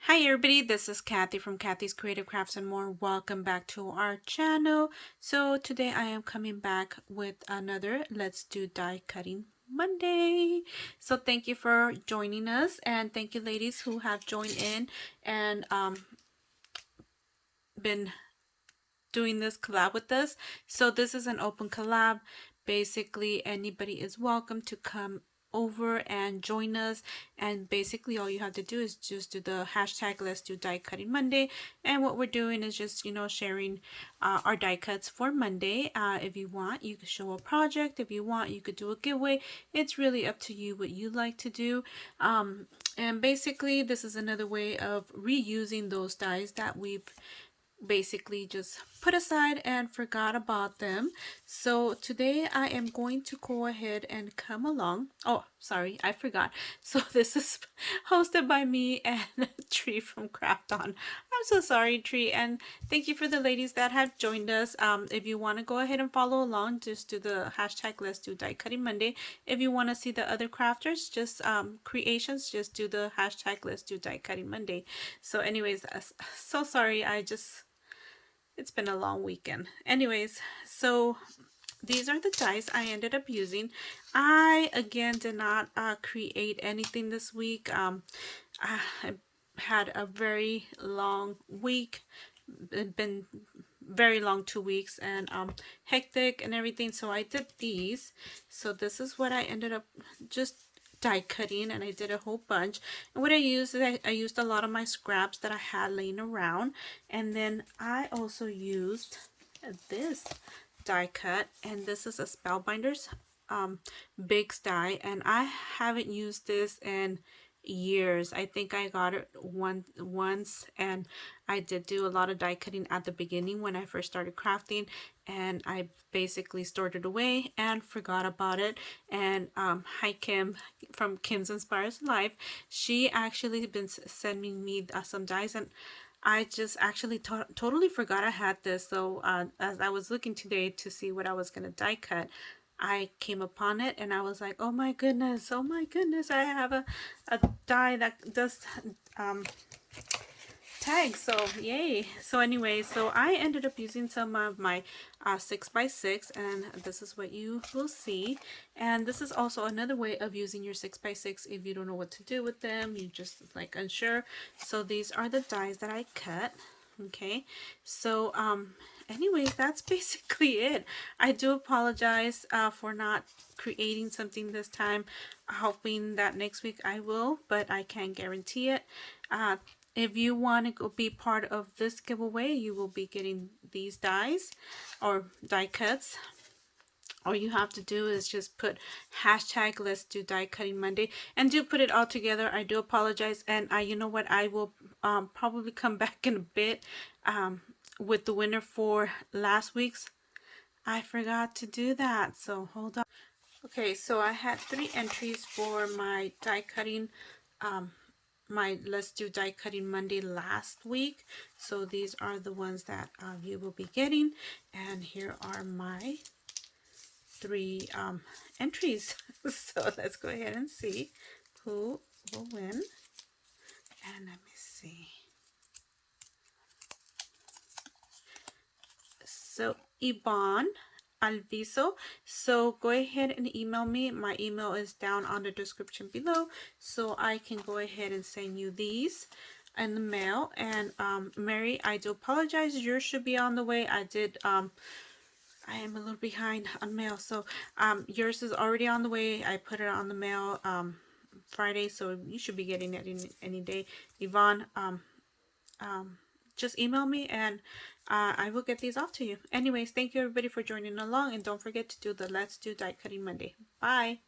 Hi everybody, this is Kathy from Kathy's Creative Crafts and More. Welcome back to our channel. So today I am coming back with another Let's Do Die Cutting Monday. So thank you for joining us, and thank you ladies who have joined in and been doing this collab with us. So this is an open collab. Basically anybody is welcome to come over and join us, and basically all you have to do is just do the hashtag Let's Do Die Cutting Monday, and what we're doing is just sharing our die cuts for Monday. If you want, you could show a project. If you want, you could do a giveaway. It's really up to you what you like to do. And basically this is another way of reusing those dies that we've basically just put aside and forgot about them. So today I am going to go ahead and come along. Oh, sorry, I forgot. So this is hosted by me and Tree from Craft On. I'm so sorry, Tree, and thank you for the ladies that have joined us. If you want to go ahead and follow along, just do the hashtag Let's Do Die Cutting Monday. If you want to see the other crafters, just creations, just do the hashtag Let's Do Die Cutting Monday. So anyways, so sorry, it's been a long weekend. Anyways, so these are the dies I ended up using. I again did not create anything this week. I had a very long week. It's been very long 2 weeks, and hectic and everything, so I did these. So this is what I ended up just die cutting, and I did a whole bunch. And what I used is I used a lot of my scraps that I had laying around, and then I also used this die cut, and this is a Spellbinders big die, and I haven't used this in years. I think I got it once, and I did do a lot of die cutting at the beginning when I first started crafting, and I basically stored it away and forgot about it. And hi Kim from Kim's Inspires Life, she actually been sending me some dies, and I just actually totally forgot I had this. So as I was looking today to see what I was gonna die cut, I came upon it and I was like, oh my goodness, I have a die that does tags, so yay. So anyway, so I ended up using some of my 6x6, and this is what you will see. And this is also another way of using your 6x6 if you don't know what to do with them, you just like unsure. So these are the dies that I cut. Okay, so anyways, that's basically it. I do apologize for not creating something this time, hoping that next week I will, but I can't guarantee it. If you want to be part of this giveaway, you will be getting these dies or die cuts. All you have to do is just put hashtag Let's Do Die Cutting Monday, and do put it all together. I do apologize, and you know what, I will probably come back in a bit with the winner for last week's. I forgot to do that, so hold on. Okay, so I had 3 entries for my die cutting, my Let's Do Die Cutting Monday last week. So these are the ones that you will be getting, and here are my 3 entries. So let's go ahead and see who will win. And let me see. So Yvonne Alviso. So go ahead and email me. My email is down on the description below, so I can go ahead and send you these in the mail. And Mary, I do apologize, yours should be on the way. I am a little behind on mail, so yours is already on the way. I put it on the mail Friday, so you should be getting it in any day. Yvonne, just email me, and I will get these off to you. Anyways, thank you everybody for joining along, and don't forget to do the Let's Do Die Cutting Monday. Bye!